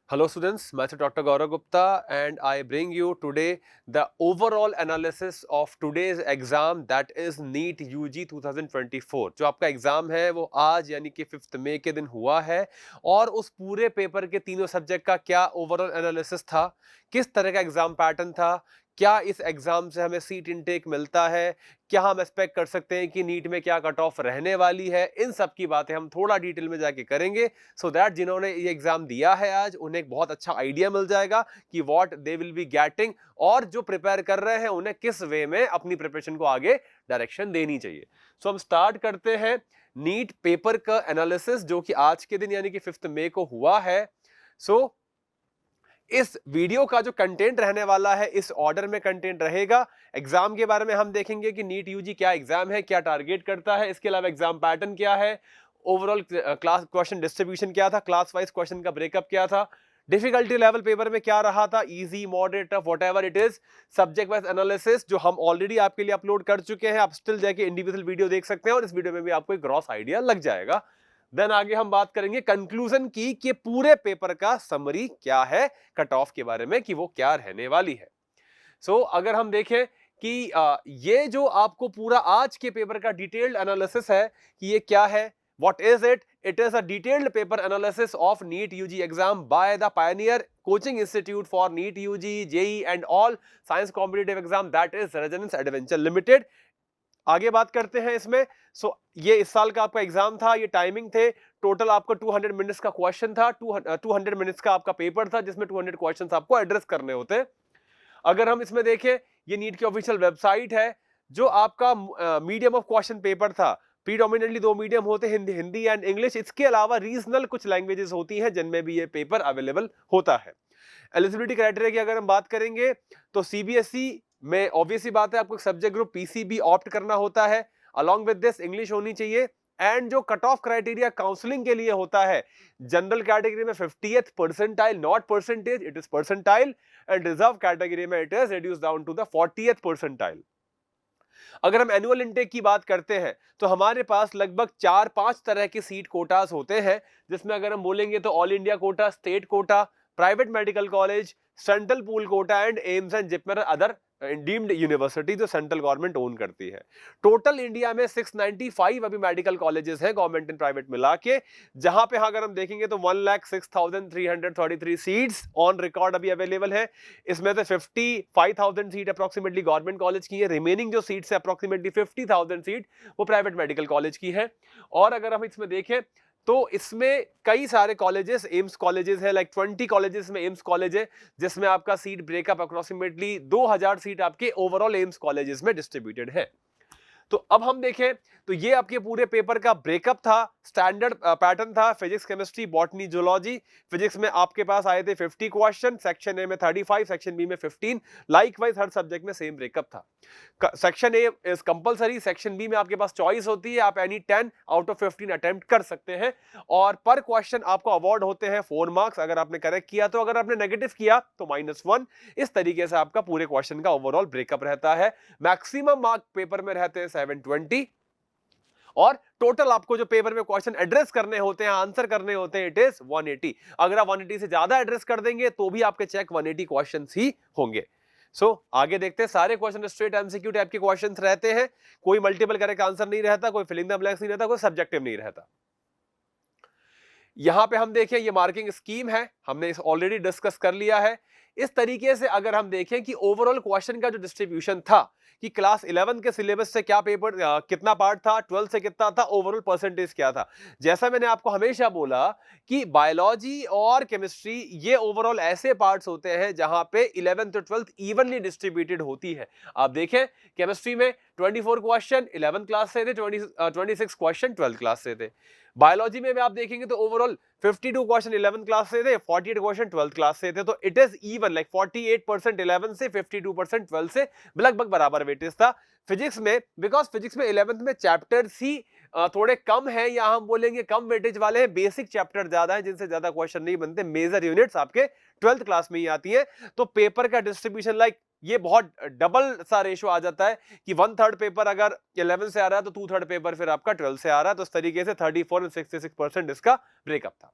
Hello students, myself Dr. Gaurav Gupta and I bring you today the overall analysis of today's exam that is NEET UG 2024। जो आपका exam है वो आज यानी कि 5 मई के दिन हुआ है और उस पूरे पेपर के तीनों सब्जेक्ट का क्या ओवरऑल एनालिसिस था, किस तरह का एग्जाम पैटर्न था, क्या इस एग्जाम से हमें सीट इनटेक मिलता है, क्या हम एक्सपेक्ट कर सकते हैं कि नीट में क्या कट ऑफ रहने वाली है, इन सब की बातें हम थोड़ा डिटेल में जाके करेंगे सो दैट जिन्होंने ये एग्जाम दिया है आज उन्हें एक बहुत अच्छा आइडिया मिल जाएगा कि what they will be getting और जो प्रिपेयर कर रहे हैं उन्हें किस वे में अपनी प्रिपरेशन को आगे डायरेक्शन देनी चाहिए। सो हम स्टार्ट करते हैं नीट पेपर का एनालिसिस जो कि आज के दिन यानी कि 5 मई को हुआ है। सो इस वीडियो का जो कंटेंट रहने वाला है इस ऑर्डर में कंटेंट रहेगा। एग्जाम के बारे में हम देखेंगे कि नीट यूजी क्या एग्जाम है, क्या टारगेट करता है, इसके अलावा एग्जाम पैटर्न क्या है, ओवरऑल क्लास क्वेश्चन डिस्ट्रीब्यूशन क्या था, क्लास वाइज क्वेश्चन का ब्रेकअप क्या था, डिफिकल्टी लेवल पेपर में क्या रहा था, easy moderate tough whatever it is, subject wise analysis जो हम ऑलरेडी आपके लिए अपलोड कर चुके हैं, आप स्टिल जाके इंडिविजुअल वीडियो देख सकते हैं और इस वीडियो में भी आपको एक ग्रॉस आइडिया लग जाएगा। देन आगे हम बात करेंगे कंक्लूजन की कि पूरे पेपर का समरी क्या है, कट ऑफ के बारे में कि वो क्या रहने वाली है। सो अगर हम देखें कि ये जो आपको पूरा आज के पेपर का डिटेल्ड एनालिसिस है कि ये क्या है, what is it, it is a detailed paper analysis of NEET UG exam by the pioneer coaching institute for NEET UG JEE and all science competitive exam that is Resonance Adventure limited. आगे बात करते हैं इसमें। ये इस साल का आपका एग्जाम था, ये टाइमिंग थे, टोटल आपको 200 मिनट्स का क्वेश्चन था, 200 मिनट्स का आपका पेपर था जिसमें 200 क्वेश्चंस आपको एड्रेस करने होते हैं। अगर हम इसमें देखें, ये नीट की ऑफिशियल वेबसाइट है। जो आपका मीडियम ऑफ क्वेश्चन पेपर था, प्रीडोमिनेटली 2 मीडियम होते हैं, हिंदी एंड इंग्लिश। इसके अलावा रीजनल कुछ लैंग्वेजेस होती हैं जिनमें भी ये पेपर अवेलेबल होता है। एलिजिबिलिटी क्राइटेरिया की अगर हम बात करेंगे तो सीबीएसई में ऑब्वियसली बात है आपको सब्जेक्ट ग्रुप पीसीबी ऑप्ट करना होता है। अलॉन्ग विद दिस इंग्लिश होनी चाहिए। एंड जो कट ऑफ क्राइटेरिया काउंसलिंग के लिए होता है, जनरल कैटेगरी में 50th percentile, not percentage, it is percentile. And reserve category में it is reduce down to the 40th percentile. अगर हम एनुअल इनटेक की बात करते हैं तो हमारे पास लगभग 4-5 तरह के सीट कोटास होते हैं, जिसमें अगर हम बोलेंगे तो all India quota, state quota, private medical college, central pool quota and AIIMS and JIPMER other deemed university जो सेंट्रल गवर्नमेंट ओन करती है। टोटल इंडिया में 695 अभी मेडिकल कॉलेजेस हैं गवर्नमेंट एंड प्राइवेट मिला के, जहां पे अगर हम देखेंगे तो 1,06,333 सीट्स ऑन रिकॉर्ड अभी अवेलेबल है। इसमें से 55,000 सीट अप्रोक्सीमेटली गवर्नमेंट कॉलेज की है, रिमेनिंग जो सीट्स है अप्रोक्सीमेटली 50,000 सीट वो प्राइवेट मेडिकल कॉलेज की है। और अगर हम इसमें देखें तो इसमें कई सारे कॉलेजेस, एम्स कॉलेजेस है, लाइक 20 कॉलेजेस में एम्स कॉलेज है, जिसमें आपका सीट ब्रेकअप अप्रोक्सीमेटली 2000 सीट आपके ओवरऑल एम्स कॉलेजेस में डिस्ट्रीब्यूटेड है। तो अब हम देखें तो ये आपके पूरे पेपर का ब्रेकअप था, स्टैंडर्ड पैटर्न था, physics, chemistry, botany, zoology. Physics में आपके पास आए थे 50 क्वेश्चन, सेक्शन ए में 35, सेक्शन बी में 15। लाइकवाइज हर सब्जेक्ट में सेम ब्रेकअप था। Section A is compulsory, section B में आपके पास चॉइस होती है, आप एनी 10 आउट ऑफ 15 अटेम्प्ट कर सकते हैं और पर क्वेश्चन आपको अवार्ड होते हैं 4 मार्क्स अगर आपने करेक्ट किया तो, अगर आपने नेगेटिव किया तो -1। इस तरीके से आपका पूरे क्वेश्चन का ओवरऑल ब्रेकअप रहता है। मैक्सिमम मार्क पेपर में रहते हैं 720 और टोटल आपको जो पेपर में क्वेश्चन एड्रेस करने होते हैं, आंसर करने होते हैं, इट इज 180। अगर आप 180 से ज्यादा एड्रेस कर देंगे तो भी आपके चेक 180 क्वेश्चंस ही होंगे। आगे देखते हैं, सारे क्वेश्चन स्ट्रेट एमसीक्यू टाइप के क्वेश्चंस रहते हैं, कोई मल्टीपल करेक्ट आंसर नहीं रहता, कोई फिलिंग द ब्लैंक्स नहीं रहता, कोई सब्जेक्टिव नहीं रहता। यहां पे हम देखें ये मार्किंग स्कीम है, हमने इस ऑलरेडी डिस्कस कर लिया है। इस तरीके से अगर हम देखें कि ओवरऑल क्वेश्चन का जो डिस्ट्रीब्यूशन था कि क्लास 11 के सिलेबस से क्या पेपर कितना पार्ट था, 12 से कितना था, ओवरऑल परसेंटेज क्या था। जैसा मैंने आपको हमेशा बोला कि बायोलॉजी और केमिस्ट्री ये ओवरऑल ऐसे पार्ट्स होते हैं जहां पे 11th तो 12th इवनली डिस्ट्रीब्यूटेड होती है। आप देखें केमिस्ट्री में 24 क्वेश्चन 11th क्लास से थे, 26 क्वेश्चन 12th क्लास से थे। बायोलॉजी में भी आप देखेंगे तो ओवरऑल 52 क्वेश्चन 11th क्लास से थे, 48 क्वेश्चन 12th क्लास से थे। तो इट इज इवन, लाइक 48% 11 से, 52% 12 से, लगभग बराबर वेटेज था। फिजिक्स में, बिकॉज फिजिक्स में 11th में चैप्टर्स ही थोड़े कम है, या हम बोलेंगे कम वेटेज वाले हैं, बेसिक चैप्टर ज्यादा है जिनसे ज्यादा क्वेश्चन नहीं बनते, मेजर यूनिट्स आपके 12th क्लास में ही आती है। तो पेपर का डिस्ट्रीब्यूशन लाइक ये बहुत डबल सा रेशो आ जाता है कि 1/3 पेपर अगर 11 से आ रहा है तो 2/3 पेपर फिर आपका 12 से आ रहा है। तो इस तरीके से 34 और 66% इसका ब्रेकअप था।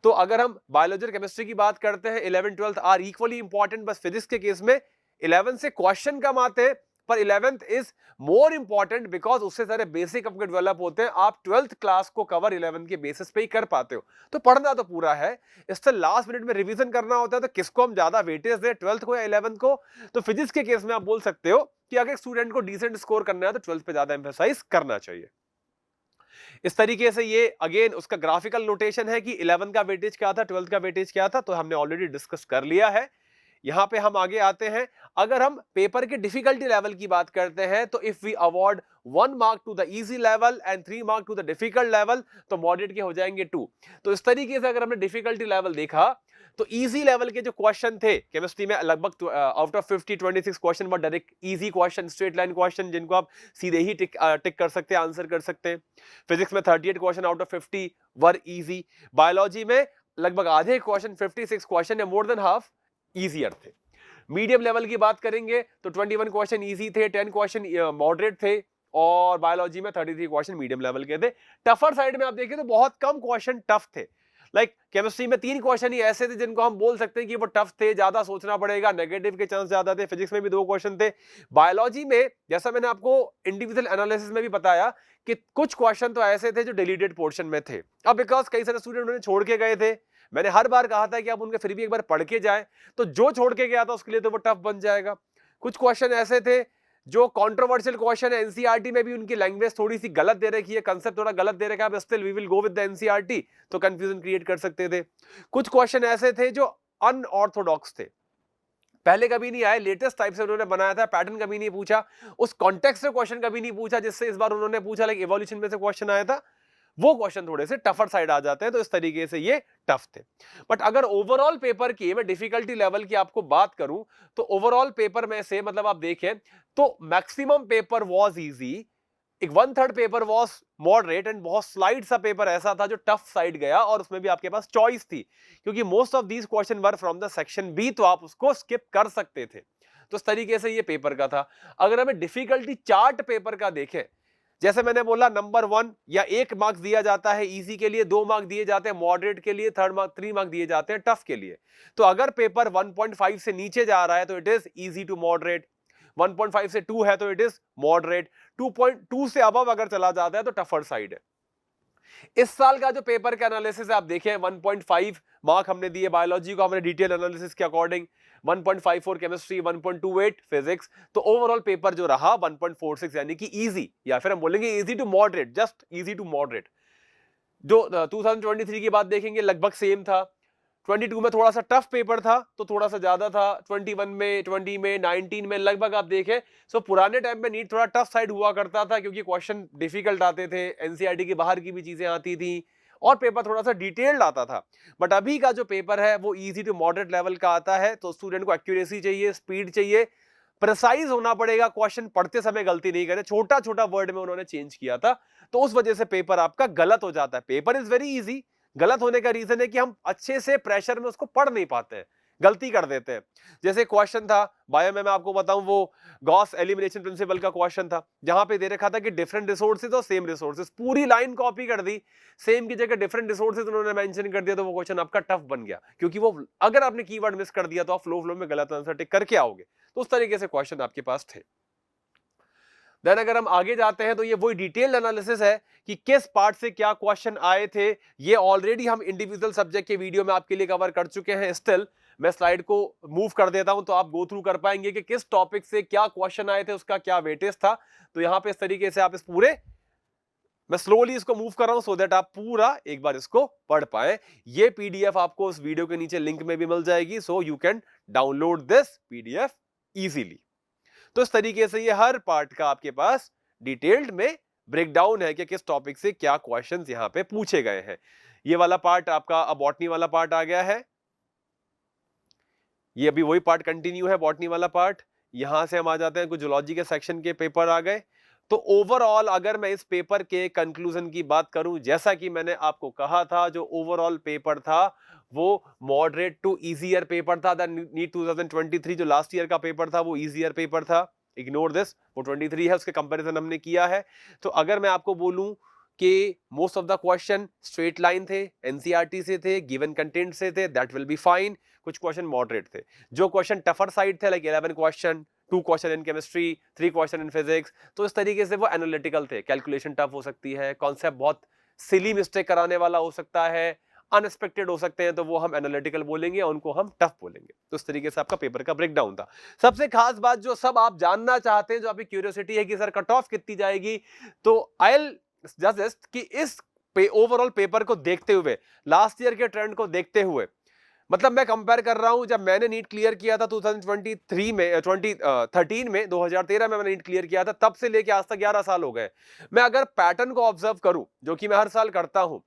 तो अगर हम बायोलॉजी और केमिस्ट्री की बात करते हैं, 11 12 आर इक्वली इंपॉर्टेंट। बस फिजिक्स के केस में 11 से क्वेश्चन कम आते हैं, पर 11th is more important because उससे सारे बेसिक आपके डेवलप होते हैं। आप 12th क्लास को कवर 11 के बेसिस पे ही कर पाते हो। तो पढ़ना तो पूरा है, इससे लास्ट मिनट में रिवीजन करना होता है। तो किसको हम ज्यादा वेटेज दें, 12th को या 11th को? तो फिजिक्स के केस में आप बोल सकते हो कि अगर स्टूडेंट को डिसेंट स्कोर करना है तो 12th पे ज्यादा एम्फेसाइज करना चाहिए। इस तरीके से ये अगेन उसका ग्राफिकल नोटेशन है कि 11 का वेटेज क्या था, 12th का वेटेज क्या था, तो हमने ऑलरेडी डिस्कस कर लिया है। यहां पे हम आगे आते हैं। अगर हम पेपर के डिफिकल्टी लेवल की बात करते हैं तो if we award 1 mark to the easy level and 3 mark to the difficult level तो मॉडरेट के हो जाएंगे 2। तो इस तरीके से अगर हमने डिफिकल्टी लेवल देखा तो इजी लेवल के जो क्वेश्चन थे केमिस्ट्री में, लगभग out of 50 26 question were direct easy question, straight line question, जिनको आप सीधे ही टिक कर सकते हैं, आंसर कर सकते हैं। फिजिक्स में 38 question out of 50 were easy. Biology में लगभग आधे क्वेश्चन, 56 क्वेश्चन या मोर देन हाफ इजियर थे। मीडियम लेवल की बात करेंगे तो 21 क्वेश्चन इजी थे, 10 क्वेश्चन मॉडरेट थे, और बायोलॉजी में 33 क्वेश्चन मीडियम लेवल के थे। टफर साइड में आप देखें तो बहुत कम क्वेश्चन टफ थे। लाइक केमिस्ट्री में 3 क्वेश्चन ही ऐसे थे जिनको हम बोल सकते हैं कि वो टफ थे, ज्यादा सोचना पड़ेगा, नेगेटिव के चांस ज्यादा थे। फिजिक्स में भी 2 क्वेश्चन थे। बायोलॉजी में जैसा मैंने आपको इंडिविजुअल एनालिसिस में भी बताया कि कुछ क्वेश्चन तो ऐसे थे जो डिलीटेड पोर्शन में थे। अब बिकॉज कई सारे स्टूडेंट उन्हें छोड़ के गए थे, मैंने हर बार कहा था कि आप उनके फिर भी एक बार पढ़ के जाएं, तो जो छोड़ के गया था उसके लिए तो वो टफ बन जाएगा। कुछ क्वेश्चन ऐसे थे जो कंट्रोवर्शियल क्वेश्चन है, एनसीईआरटी में भी उनकी लैंग्वेज थोड़ी सी गलत दे रखी है, कांसेप्ट थोड़ा गलत दे रखा है, still we will go with the NCERT, तो कंफ्यूजन क्रिएट कर सकते थे। कुछ क्वेश्चन ऐसे थे जो अनऑर्थोडॉक्स थे, पहले कभी नहीं आए, लेटेस्ट टाइप से उन्होंने बनाया था, पैटर्न कभी नहीं पूछा, उस कॉन्टेक्स्ट से क्वेश्चन कभी नहीं पूछा जिससे इस बार उन्होंने पूछा, लाइक इवोल्यूशन में से क्वेश्चन आया था, वो क्वेश्चन थोड़े से टफर साइड आ जाते हैं। तो इस तरीके से ये टफ थे। बट अगर ओवरऑल पेपर की मैं डिफिकल्टी लेवल की आपको बात करूं तो ओवरऑल पेपर में से मतलब आप देखें तो मैक्सिमम पेपर वाज इजी, एक 1/3 पेपर वाज मॉडरेट, एंड बहुत स्लाइड सा पेपर ऐसा था जो टफ साइड गया, और उसमें भी आपके पास चॉइस थी क्योंकि most of these question were from the section B, तो आप उसको स्किप कर सकते थे। तो इस तरीके से ये पेपर का था। अगर हमें डिफिकल्टी चार्ट पेपर का देखें, जैसे मैंने बोला नंबर 1 या 1 मार्क्स दिया जाता है इजी के लिए, 2 मार्क्स दिए जाते हैं मॉडरेट के लिए, 3 मार्क्स दिए जाते हैं टफ के लिए। तो अगर पेपर 1.5 से नीचे जा रहा है तो it is easy to moderate, 1.5 से 2 है तो इट इज मॉडरेट, 2.2 से अबव अगर चला जाता है तो टफर साइड है। इस साल का जो पेपर का एनालिसिस आप देखें, 1.5 मार्क हमने दिए बायोलॉजी को, हमने डिटेल एनालिसिस के अकॉर्डिंग, 1.54 केमिस्ट्री, 1.28 फिजिक्स। तो ओवरऑल पेपर जो रहा 1.46, यानी कि इजी, या फिर हम बोलेंगे easy to moderate, just easy to moderate. जो 2023 की बात देखेंगे लगभग सेम था। 22 में थोड़ा सा टफ पेपर था तो थोड़ा सा ज्यादा था, 21 में, 20 में, 19 में लगभग आप देखें। सो पुराने टाइम में नीट थोड़ा टफ साइड हुआ करता था क्योंकि क्वेश्चन डिफिकल्ट आते थे, एनसीईआरटी के बाहर की भी चीजें आती थी, और पेपर थोड़ा सा डिटेल्ड आता था। बट अभी का जो पेपर है वो इजी टू मॉडरेट लेवल का आता है। तो स्टूडेंट को एक्यूरेसी चाहिए, स्पीड चाहिए, प्रिसाइज होना पड़ेगा, क्वेश्चन पढ़ते समय गलती नहीं करे, छोटा छोटा वर्ड में उन्होंने चेंज किया था, तो उस वजह से पेपर आपका गलत हो जाता है। पेपर इज वेरी इजी, गलत होने का रीजन है कि हम अच्छे से प्रेशर में उसको पढ़ नहीं पाते हैं, गलती कर देते हैं। जैसे क्वेश्चन था बायो में, मैं आपको बताऊं, वो गॉस एलिमिनेशन प्रिंसिपल का क्वेश्चन था, जहां पे दे रखा था कि डिफरेंट रिसोर्सेज और सेम रिसोर्सेज, पूरी लाइन कॉपी कर दी, सेम की जगह डिफरेंट रिसोर्सेज उन्होंने मेंशन कर दिया, तो वो क्वेश्चन आपका टफ बन गया, क्योंकि वो अगर आपने कीवर्ड मिस कर दिया तो आप फ्लो में गलत आंसर टिक करके आओगे। तो उस तरीके से क्वेश्चन आपके पास थे। देन अगर हम आगे जाते हैं तो ये वही डिटेल्ड एनालिसिस है कि किस पार्ट से क्या क्वेश्चन आए थे। ये ऑलरेडी हम इंडिविजुअल सब्जेक्ट के वीडियो में आपके लिए कवर कर चुके हैं। स्टिल मैं स्लाइड को मूव कर देता हूं तो आप गो थ्रू कर पाएंगे कि किस टॉपिक से क्या क्वेश्चन आए थे, उसका क्या वेटेज था। तो यहां पे इस तरीके से आप इस पूरे, मैं स्लोली इसको मूव कर रहा हूं सो दैट आप पूरा एक बार इसको पढ़ पाए। ये पीडीएफ आपको इस वीडियो के नीचे लिंक में भी मिल जाएगी, so you can download this PDF easily. तो इस तरीके से ये हर पार्ट का आपके पास डिटेल्ड में ब्रेकडाउन है कि किस टॉपिक से क्या क्वेश्चंस यहां पे पूछे गए हैं। ये वाला पार्ट आपका अब बॉटनी वाला पार्ट आ गया है, ये अभी वही पार्ट कंटिन्यू है, बॉटनी वाला पार्ट। यहां से हम आ जाते हैं कुछ जूलॉजी के सेक्शन के पेपर आ गए। तो ओवरऑल अगर मैं इस पेपर के कंक्लूजन की बात करूं, जैसा कि मैंने आपको कहा था, जो ओवरऑल पेपर था वो मॉडरेट टू इजियर पेपर था। नीट 2023 जो लास्ट ईयर का पेपर था वो इजियर पेपर था, इग्नोर दिस, वो 23 है, उसके कंपैरिजन हमने किया है। तो अगर मैं आपको बोलूं कि most of the question straight line थे, एनसीईआरटी से थे, गिवन कंटेंट से थे, दैट विल बी फाइन। कुछ क्वेश्चन मॉडरेट थे, जो क्वेश्चन टफर साइड थे, like 11 question, 2 question in chemistry, 3 question in physics, तो इस तरीके से वो एनालिटिकल थे। कैलकुलेशन टफ हो सकती है, कॉन्सेप्ट बहुत सिली मिस्टेक कराने वाला हो सकता है, अनएक्सपेक्टेड हो सकते हैं, तो वो हम एनालिटिकल बोलेंगे और उनको हम टफ बोलेंगे। तो इस तरीके से आपका पेपर का ब्रेकडाउन था। सबसे खास बात जो सब आप जानना चाहते हैं, जो आपकी क्यूरियोसिटी है कि सर कट ऑफ कितनी जाएगी, तो आई जस्ट कि इस ओवरऑल पेपर को देखते हुए, लास्ट ईयर के ट्रेंड को देखते हुए, मतलब मैं कंपेयर कर रहा हूं, जब मैंने नीट क्लियर किया था 2023 में 2013 में 2013 में मैंने नीट क्लियर किया था, तब से लेके आज तक 11 साल हो गए। मैं अगर पैटर्न को ऑब्जर्व करूं, जो कि मैं हर साल करता हूं,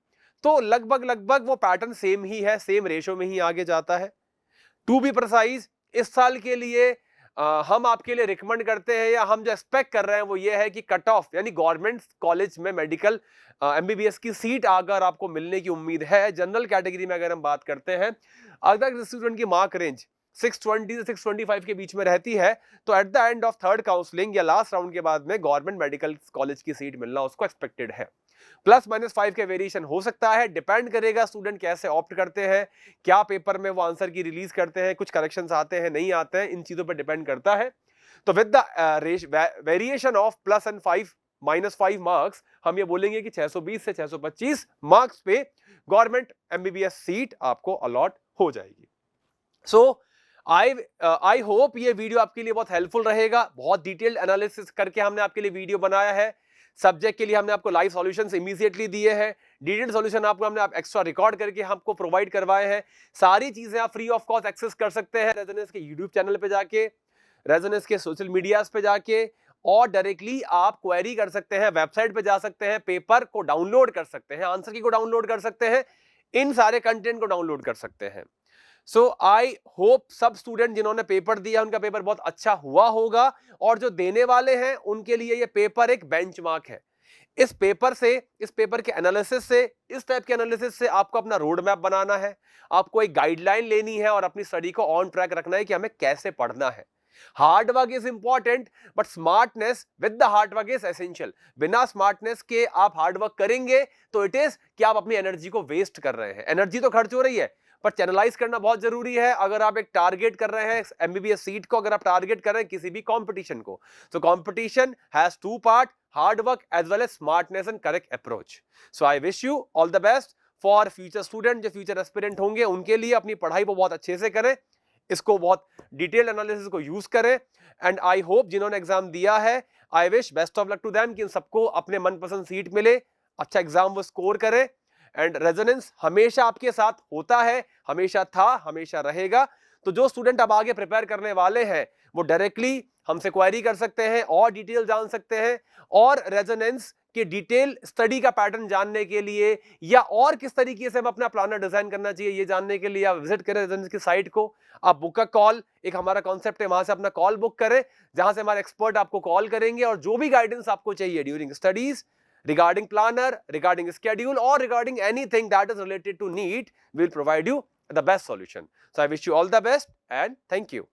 तो लगभग लगभग वो पैटर्न सेम ही है, सेम रेशो में ही आगे जाता है। टू बी प्रिसाइज, इस साल के लिए हम आपके लिए रिकमेंड करते हैं, या हम जो एक्सपेक्ट कर रहे हैं वो ये है कि कट ऑफ, यानी गवर्नमेंट कॉलेज में मेडिकल एमबीबीएस की सीट अगर आपको मिलने की उम्मीद है, जनरल कैटेगरी में अगर हम बात करते हैं, अगर स्टूडेंट की मार्क रेंज 620 से 625 के बीच में रहती है, तो at the end of third counselling या लास्ट राउंड के बाद में गवर्नमेंट मेडिकल कॉलेज की सीट मिलना उसको एक्सपेक्टेड है। +-5 के वेरिएशन हो सकता है, डिपेंड करेगा स्टूडेंट कैसे ऑप्ट करते हैं, क्या पेपर में वो आंसर की रिलीज करते हैं, कुछ करेक्शंस आते हैं, नहीं आते हैं, इन चीजों पर डिपेंड करता है। तो with the variation of +5 marks, हम ये बोलेंगे कि 620 से 625 मार्क्स पे गवर्नमेंट एमबीबीएस सीट आपको अलॉट हो जाएगी। सो आई होप ये वीडियो आपके लिए बहुत हेल्पफुल रहेगा। बहुत डिटेल्ड एनालिसिस करके हमने आपके लिए वीडियो बनाया है। सब्जेक्ट के लिए हमने आपको लाइव सॉल्यूशंस इमीडिएटली दिए हैं, डिटेल्ड सॉल्यूशन आपको हमने एक्स्ट्रा रिकॉर्ड करके हमको प्रोवाइड करवाए हैं। सारी चीजें आप फ्री ऑफ कॉस्ट एक्सेस कर सकते हैं रेजोनेंस के यूट्यूब चैनल पे जाके, रेजोनेंस के सोशल मीडियाज पे जाके, और डायरेक्टली आप क्वेरी कर सकते हैं, वेबसाइट पे जा सकते हैं, पेपर को डाउनलोड कर सकते हैं, आंसर की को डाउनलोड कर सकते हैं, इन सारे कंटेंट को डाउनलोड कर सकते हैं। सो आई होप सब स्टूडेंट जिन्होंने पेपर दिया उनका पेपर बहुत अच्छा हुआ होगा, और जो देने वाले हैं उनके लिए ये पेपर एक बेंचमार्क है। इस पेपर से, इस पेपर के एनालिसिस से, इस टाइप के एनालिसिस से आपको अपना रोड मैप बनाना है, आपको एक गाइडलाइन लेनी है और अपनी स्टडी को ऑन ट्रैक रखना है कि हमें कैसे पढ़ना है। Hard work is important, but smartness with the hard work is essential. बिना स्मार्टनेस के आप हार्ड वर्क करेंगे तो इट इज कि आप अपनी एनर्जी को वेस्ट कर रहे हैं। एनर्जी तो खर्च हो रही है, पर चैनलाइज करना बहुत जरूरी है। अगर आप एक टारगेट कर रहे हैं एमबीबीएस सीट को, अगर आप टारगेट कर रहे हैं किसी भी कंपटीशन को, तो competition has to part, hard work as well as smartness and correct approach. So I wish you all the best for future student, जो फ्यूचर एस्पिरेंट होंगे उनके लिए अपनी पढ़ाई को बहुत अच्छे से करें, इसको बहुत डिटेल्ड एनालिसिस को यूज करें, एंड आई होप जिन्होंने एग्जाम दिया है, I wish best of luck to them कि सबको अपने मनपसंद सीट मिले, अच्छा एग्जाम वो स्कोर करे। एंड रेजोनेंस हमेशा आपके साथ होता है, हमेशा था, हमेशा रहेगा। तो जो स्टूडेंट अब आगे प्रिपेयर करने वाले हैं वो डायरेक्टली हमसे क्वेरी कर सकते हैं और डिटेल जान सकते हैं, और रेजोनेंस के डिटेल स्टडी का पैटर्न जानने के लिए, या और किस तरीके से हम अपना प्लानर डिजाइन करना चाहिए ये जानने के लिए, आप विजिट करें रेजोनेंस की साइट को। आप बुक अ कॉल, एक हमारा कॉन्सेप्ट है, वहां से अपना कॉल बुक करें, जहां से हमारे एक्सपर्ट आपको कॉल करेंगे, और जो भी गाइडेंस आपको चाहिए during studies, regarding planner, regarding schedule, or regarding anything that is related to NEET, we will provide you the best solution. So I wish you all the best and thank you.